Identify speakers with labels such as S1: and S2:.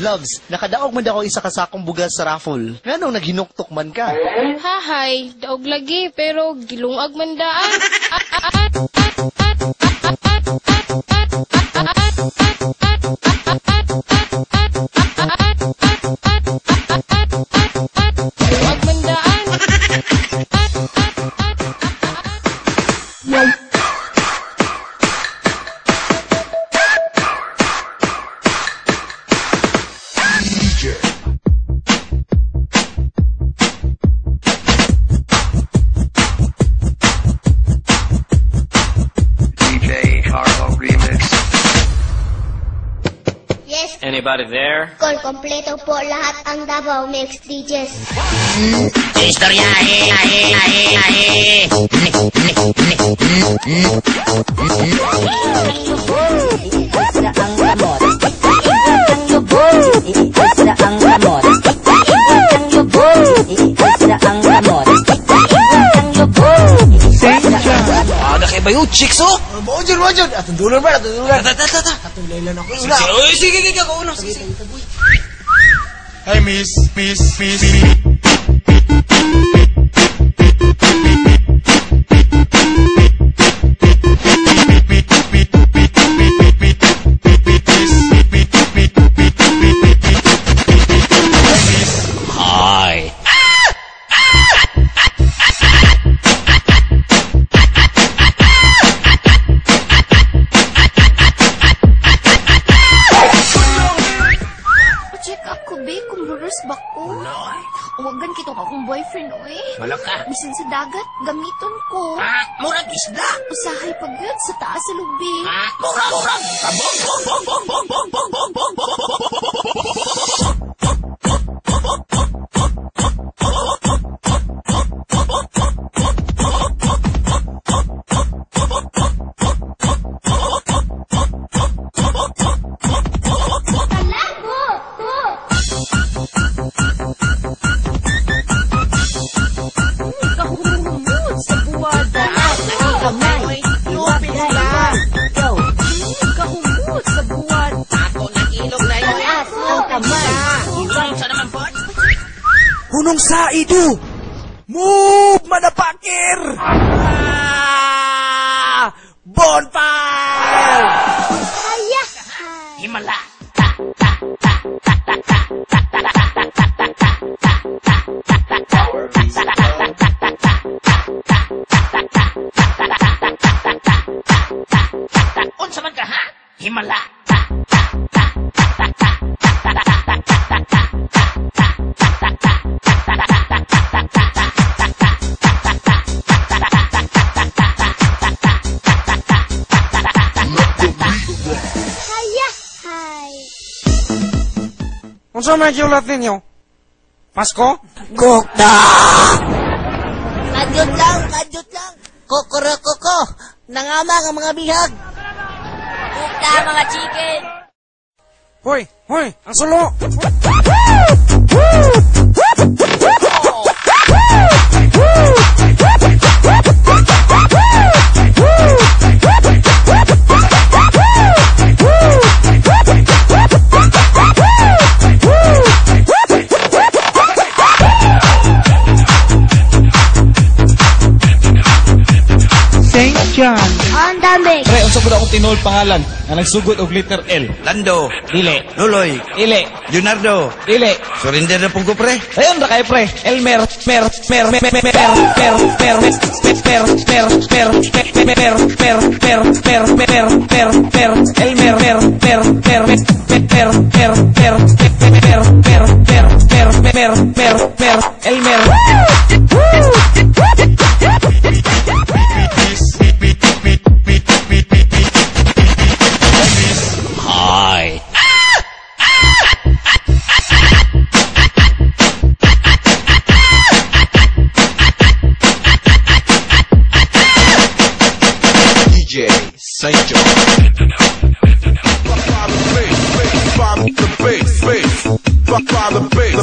S1: Loves, nakadaog man ako isa kasakong bugas sa raffle. Nganong naghinuktok man ka?
S2: Hahay, daog lagi, pero gilungag man daan. Gilungag man daan.
S3: Anybody there?
S4: Kung kompleto po lahat ang Davao Mix DJs.
S5: Istorya ang gamot. Ang lubog. Isda ang gamot. Ang lubog. Isda ang gamot. Ang lubog.
S1: Ada kay bayo chicks oh. Wajud. Atong dulan ba? Tata. Atong laylan ako. Sige, ako uno. Sige.
S6: Hey, miss.
S5: Hi.
S4: Check up ko, be, kung lulus ba ko? Uwagan kito ka kong boyfriend, oy.
S5: Wala ka.
S4: Bisan sa dagat, gamiton ko.
S5: Murag isda.
S4: Usahay pagod sa taas sa lubi.
S5: Murag.
S4: Kahumumut sa buwada. Kamay. Lupin lang. Kahumumut sa buwad.
S5: Ako nag-ilog na yun.
S4: Ang kamay.
S5: Ilog sa naman po.
S1: Hunong sa itu. Move manapakir. Bonfire.
S4: Haya.
S5: Himala. Unsa man ka ha? Himala.
S4: Haya. Hay.
S1: Unsa man yung lahat ninyo? Pasko?
S5: Gokta! Kadyot lang! Kokorokoko! Nangamang ang mga bihag! Gokta, mga chicken!
S1: Hoy! Ang sulo!
S7: St. John.
S4: On the mix.
S8: Pre, unsa pud akong tinol pangalan nga nagsugod og letter L.
S6: Lando.
S8: Dili.
S6: Luloy.
S8: Dili.
S6: Leonardo.
S8: Dili.
S6: Surrender na po ko, pre.
S8: Ayon ra kay pre. Elmer.
S5: Hi.
S6: DJ St. John. By the bass.